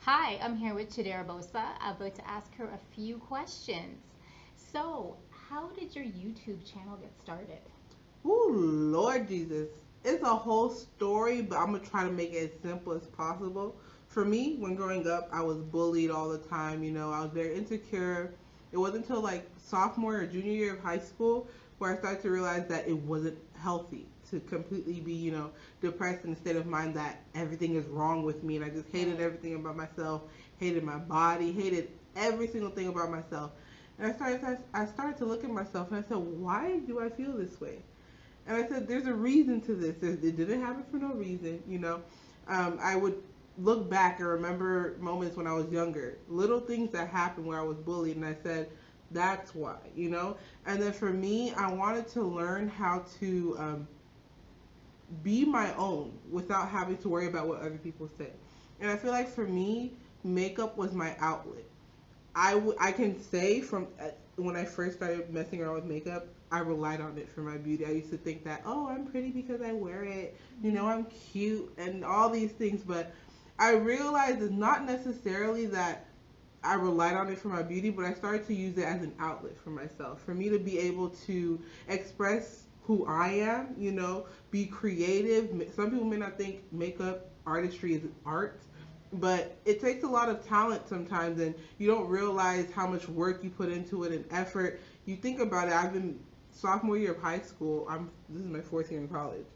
Hi, I'm here with Chidera Bosah. I'd like to ask her a few questions. So, how did your YouTube channel get started? Oh, Lord Jesus. It's a whole story, but I'm going to try to make it as simple as possible. For me, when growing up, I was bullied all the time. I was very insecure. It wasn't until like sophomore or junior year of high school where I started to realize that it wasn't healthy to completely be, depressed in a state of mind that everything is wrong with me. And I just hated Right. everything about myself, hated my body, hated every single thing about myself. And I started to look at myself and I said, why do I feel this way? And I said, there's a reason to this. It didn't happen for no reason. I would look back and remember moments when I was younger, little things that happened where I was bullied, and I said, that's why. And then for me, I wanted to learn how to be my own without having to worry about what other people say. And I feel like for me, makeup was my outlet. I can say from when I first started messing around with makeup, I relied on it for my beauty. I used to think that, oh, I'm pretty because I wear it. I'm cute and all these things. But I realized it's not necessarily that I relied on it for my beauty, but I started to use it as an outlet for myself, for me to be able to express who I am, be creative. Some people may not think makeup artistry is art, but it takes a lot of talent sometimes, and you don't realize how much work you put into it and effort. You think about it, I've been sophomore year of high school, this is my fourth year in college,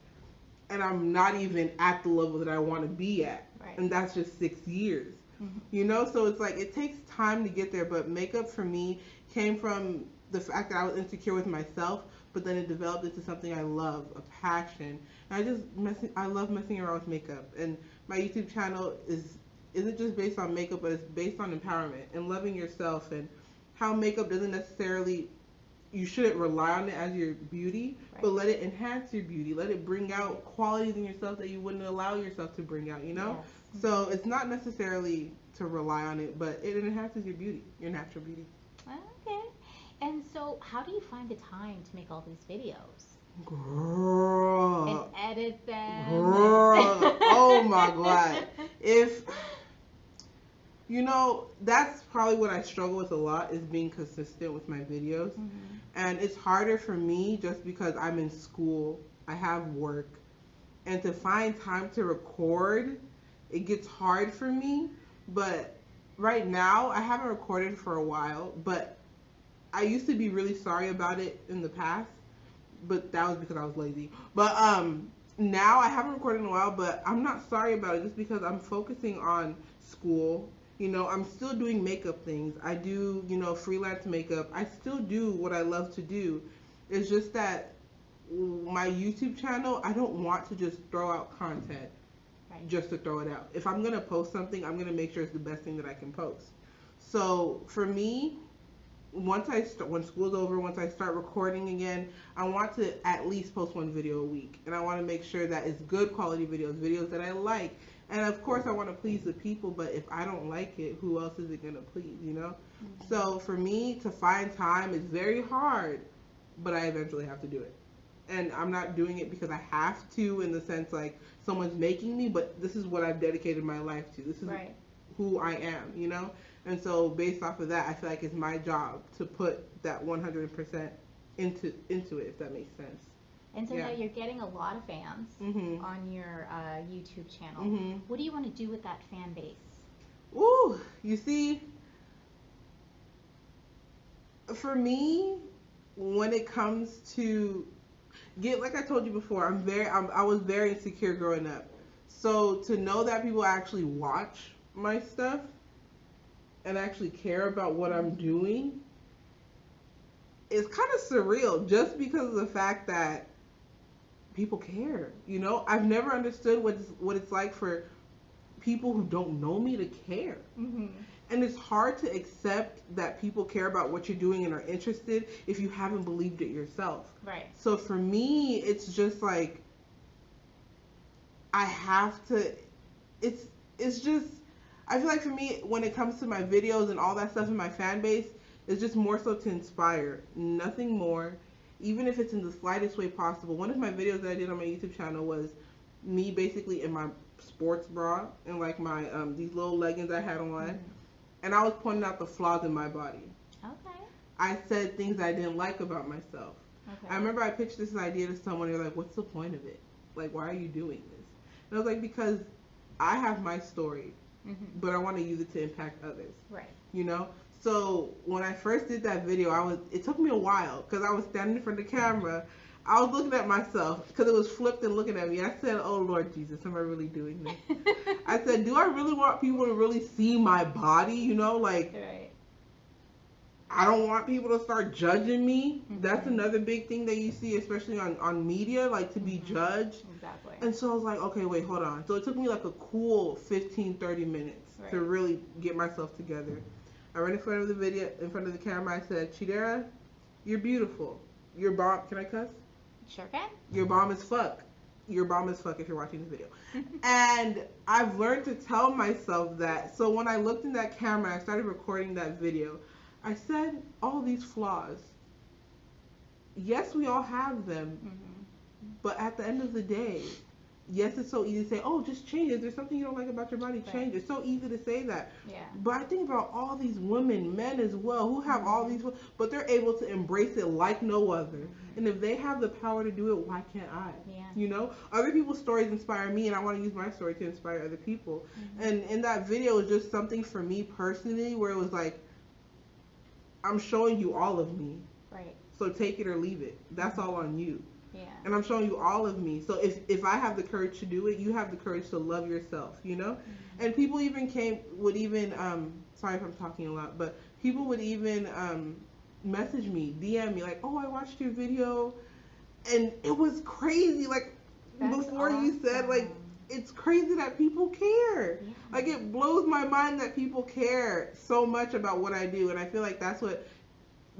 and I'm not even at the level that I want to be at. Right. And that's just 6 years. Mhm. So it's like it takes time to get there, but makeup for me came from the fact that I was insecure with myself, but then it developed into something I love, a passion. And I love messing around with makeup. And my YouTube channel isn't just based on makeup, but it's based on empowerment and loving yourself and how makeup doesn't necessarily you shouldn't rely on it as your beauty, Right. but let it enhance your beauty. Let it bring out qualities in yourself that you wouldn't allow yourself to bring out. Yes. Mhm. So it's not necessarily to rely on it, but it enhances your beauty, your natural beauty. Okay. And so, how do you find the time to make all these videos and Girl, edit them? girl, oh my God. If that's probably what I struggle with a lot is being consistent with my videos. Mhm. And it's harder for me just because I'm in school, I have work, and to find time to record, it gets hard for me. But right now, I haven't recorded for a while, but I used to be really sorry about it in the past, but that was because I was lazy. But now I haven't recorded in a while, but I'm not sorry about it just because I'm focusing on school. I'm still doing makeup things. I do, freelance makeup. I still do what I love to do. It's just that my YouTube channel, I don't want to just throw out content Right. just to throw it out. If I'm gonna post something, I'm gonna make sure it's the best thing that I can post. So for me, when school's over, once I start recording again, I want to at least post one video a week, and I want to make sure that it's good quality videos that I like. And of course, I want to please the people, but if I don't like it, who else is it gonna please? Mhm. So for me to find time is very hard, but I eventually have to do it. And I'm not doing it because I have to, in the sense like someone's making me, but this is what I've dedicated my life to. This is Right. who I am. And so based off of that, I feel like it's my job to put that 100% into it, if that makes sense. And so Yeah. now you're getting a lot of fans Mhm. on your YouTube channel. Mhm. What do you want to do with that fan base? Ooh, you see, for me, when it comes to get, like I told you before, I was very insecure growing up. So to know that people actually watch my stuff and actually care about what I'm doing is kind of surreal, just because of the fact that people care. I've never understood what it's like for people who don't know me to care. Mm-hmm. And it's hard to accept that people care about what you're doing and are interested if you haven't believed it yourself. Right. So for me, it's just like I have to it's just I feel like for me when it comes to my videos and all that stuff in my fan base, it's just more so to inspire, nothing more. Even if it's in the slightest way possible. One of my videos that I did on my YouTube channel was me basically in my sports bra and like my these little leggings I had on, Mhm. and I was pointing out the flaws in my body. Okay. I said things I didn't like about myself. Okay. I remember I pitched this idea to someone. They're like, "What's the point of it? Like, why are you doing this?" And I was like, "Because I have my story, Mhm. but I want to use it to impact others." Right. You know. So when I first did that video, it took me a while because I was standing in front of the camera. I was looking at myself because it was flipped and looking at me. I said, "Oh Lord Jesus, am I really doing this?" I said, "Do I really want people to really see my body? You know, like." Right. I don't want people to start judging me. Mhm. That's another big thing that you see, especially on media, like to be Mhm. judged. Exactly. And so I was like, okay, wait, hold on. So it took me like a cool 15, 30 minutes to Right. really get myself together. I ran in front of the video, in front of the camera. I said, Chidera, you're beautiful. Your bomb, can I cuss? Sure can. Your bomb is fuck. Your bomb is fuck if you're watching this video. And I've learned to tell myself that. So when I looked in that camera, I started recording that video. I said all these flaws. Yes, we all have them, Mhm. but at the end of the day, yes, it's so easy to say, "Oh, just change it. If there's something you don't like about your body, change it." It's so easy to say that. Yeah. But I think about all these women, men as well, who have all these, but they're able to embrace it like no other. Mhm. And if they have the power to do it, why can't I? Yeah. You know, other people's stories inspire me, and I want to use my story to inspire other people. And in that video, it was just something for me personally, where it was like, I'm showing you all of me. Right. So take it or leave it. That's all on you. Yeah. And I'm showing you all of me. So if I have the courage to do it, you have the courage to love yourself, you know? And people even would even, sorry if I'm talking a lot, but people would even message me, DM me, like, "Oh, I watched your video." And it was crazy. Like, That's before you said, like, awesome. it's crazy that people care. Yeah. Like, it blows my mind that people care so much about what I do. And I feel like that's what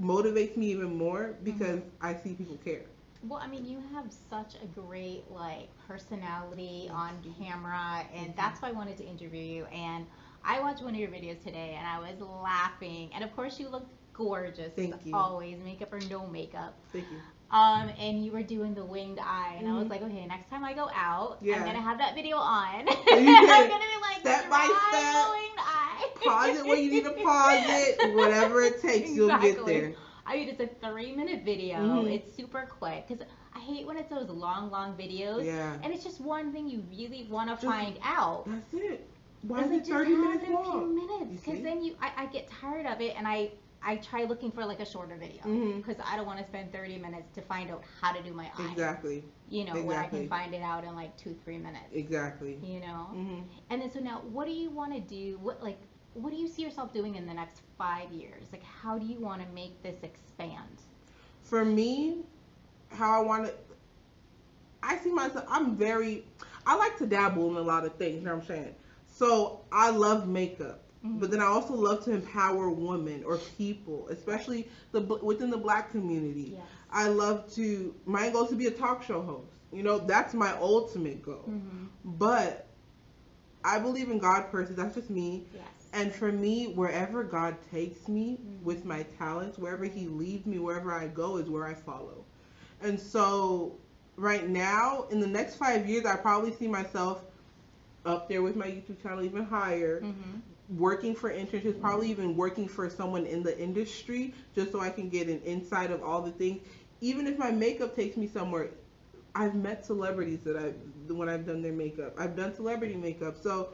motivates me even more because I see people care. Well, I mean, you have such a great like personality Thank on you. camera, and Thank that's why I wanted to interview you. And I watched one of your videos today, and I was laughing. And of course, you look gorgeous Thank you. always, makeup or no makeup. Thank you. And you were doing the winged eye, and I was like, okay, next time I go out, Yeah. I'm gonna have that video on. you I'm can gonna be like, step by try step, the winged eye. pause it when you need to pause it, whatever it takes, you'll get Exactly. there. I mean, it's a 3-minute video. Mhm. It's super quick because I hate when it's those long, long videos. Yeah. And it's just one thing you really want to Just- find out. That's it. Why It's is like, it just 30 have minutes it a few long? minutes You because see? then I get tired of it and I try looking for like a shorter video Mhm. because I don't want to spend 30 minutes to find out how to do my eye. Exactly. You know, when I Exactly. can find it out in like 2-3 minutes. Exactly. You know? Mhm. And then so now, what do you want to do? What do you see yourself doing in the next 5 years? Like, how do you want to make this expand? For me, how I want to, I see myself, I like to dabble in a lot of things, you know what I'm saying? So I love makeup, but then I also love to empower women or people, especially within the black community. Yes. I love my goal is to be a talk show host. You know, that's my ultimate goal. Mm-hmm. But I believe in God personally, that's just me. Yes. And for me, wherever God takes me with my talents, wherever He leads me, wherever I go is where I follow. And so right now, in the next 5 years, I probably see myself up there with my YouTube channel, even higher, working for internships, probably even working for someone in the industry, just so I can get an insight of all the things. Even if my makeup takes me somewhere, I've met celebrities when I've done their makeup. I've done celebrity makeup. So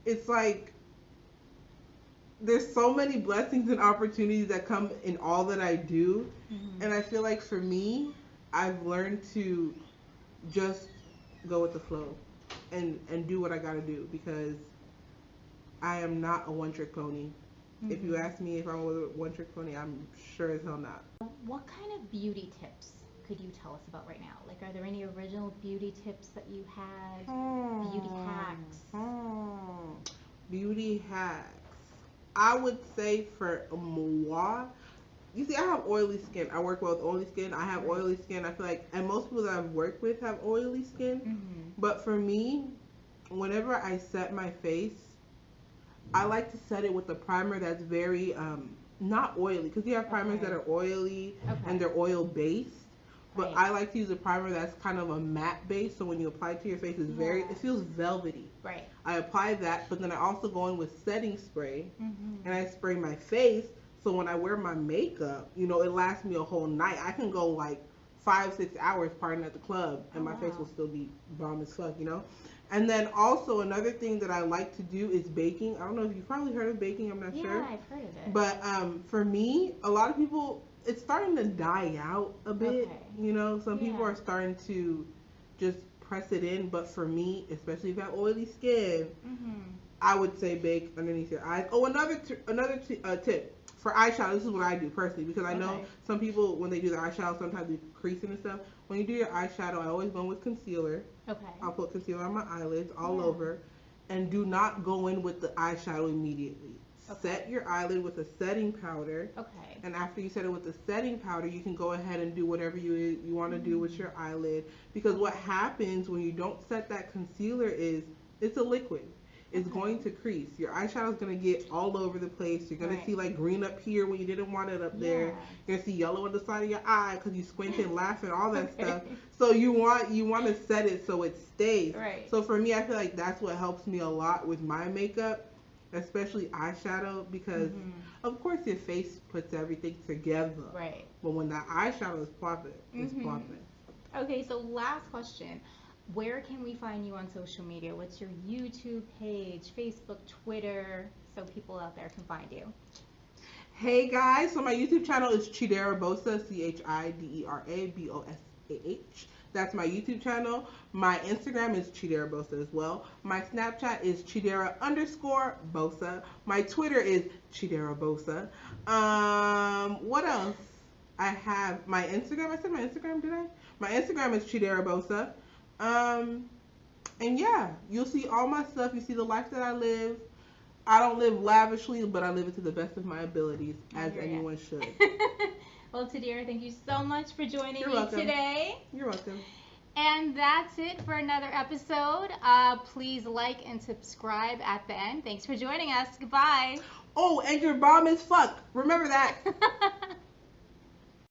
it's like, there's so many blessings and opportunities that come in all that I do. And I feel like for me, I've learned to just go with the flow and do what I gotta do because I am not a one-trick pony. If you ask me if I'm a one-trick pony, I'm sure as hell not. What kind of beauty tips could you tell us about right now? Like, are there any original beauty tips that you had? Beauty hacks? Beauty hacks. I would say for moi, you see, I have oily skin. I work well with oily skin. I have oily skin. I feel like, and most people that I've worked with have oily skin. But for me, whenever I set my face, I like to set it with a primer that's very, not oily. Because you have primers that are oily and they're oil based. But I like to use a primer that's kind of a matte base, so when you apply it to your face, it feels velvety. Right. I apply that, but then I also go in with setting spray, and I spray my face, so when I wear my makeup, you know, it lasts me a whole night. I can go like 5-6 hours partying at the club, and my face will still be bomb as fuck, you know? And then also another thing that I like to do is baking. I don't know if you've probably heard of baking, I'm not sure. Yeah, I've heard of it. But for me, a lot of people, it's starting to die out a bit. You know, some people are starting to just press it in. But for me, especially if you have oily skin, I would say bake underneath your eyes. Oh, another tip for eyeshadow. This is what I do personally, because I know some people, when they do the eyeshadow, sometimes they creasing and stuff. When you do your eyeshadow, I always go in with concealer. I'll put concealer on my eyelids all over, and do not go in with the eyeshadow immediately. Set your eyelid with a setting powder. And after you set it with the setting powder, you can go ahead and do whatever you want to do with your eyelid. Because what happens when you don't set that concealer is, it's a liquid. It's going to crease. Your eyeshadow is going to get all over the place. You're going to see like green up here when you didn't want it up there. You're going to see yellow on the side of your eye because you squinted, laughing, all that stuff. So you want to set it so it stays. So for me, I feel like that's what helps me a lot with my makeup, especially eyeshadow, because of course your face puts everything together. But when that eyeshadow is popping, it's popping. Okay, so last question. Where can we find you on social media? What's your YouTube page, Facebook, Twitter, so people out there can find you? Hey guys, so my YouTube channel is Chidera Bosah, Chidera Bosah. That's my YouTube channel. My Instagram is Chidera Bosah as well. My Snapchat is Chidera_Bosah. My Twitter is Chidera Bosah. What else? I have my Instagram. I said my Instagram, did I? My Instagram is Chidera Bosah. And yeah, you'll see all my stuff. You see the life that I live. I don't live lavishly, but I live it to the best of my abilities, as anyone should. Well, Chidera, thank you so much for joining me today. You're welcome. And that's it for another episode. Please like and subscribe at the end. Thanks for joining us. Goodbye. Oh, and your bomb is fuck. Remember that.